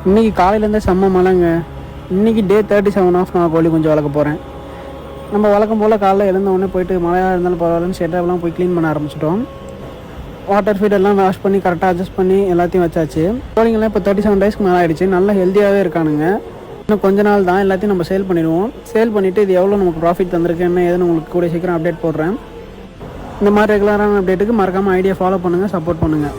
இன்றைக்கி காலையிலேருந்தே செம்ம மழைங்க. இன்றைக்கி டே 37 ஆஃப் நான் கோழி கொஞ்சம் வளர்க்க போகிறேன். நம்ம வழக்கம் போல் காலையில் எழுந்தவுடனே போய்ட்டு மழையாக இருந்தாலும் பரவாயில்லன்னு செட்டப்லாம் போய் க்ளீன் பண்ண ஆரம்பிச்சிட்டோம். வாட்டர் ஃபீடெல்லாம் வாஷ் பண்ணி கரெக்டாக அட்ஜஸ்ட் பண்ணி எல்லாத்தையும் வச்சாச்சு. கோழிங்கெல்லாம் இப்போ 37 டேஸ்க்கு மேலே ஆகிடுச்சு. நல்லா ஹெல்த்தியாகவே இருக்கானுங்க. இன்னும் கொஞ்ச நாள் தான், எல்லாத்தையும் நம்ம சேல் பண்ணிடுவோம். சேல் பண்ணிவிட்டு இது எவ்வளோ நமக்கு ப்ராஃபிட் தந்திருக்கு என்ன ஏதுன்னு உங்களுக்கு கூட சீக்கிரம் அப்டேட் போடுறேன். இந்த மாதிரி ரெகுலரான அப்டேட்டுக்கு மறக்காமல் ஐடியா ஃபாலோ பண்ணுங்கள், சப்போர்ட் பண்ணுங்கள்.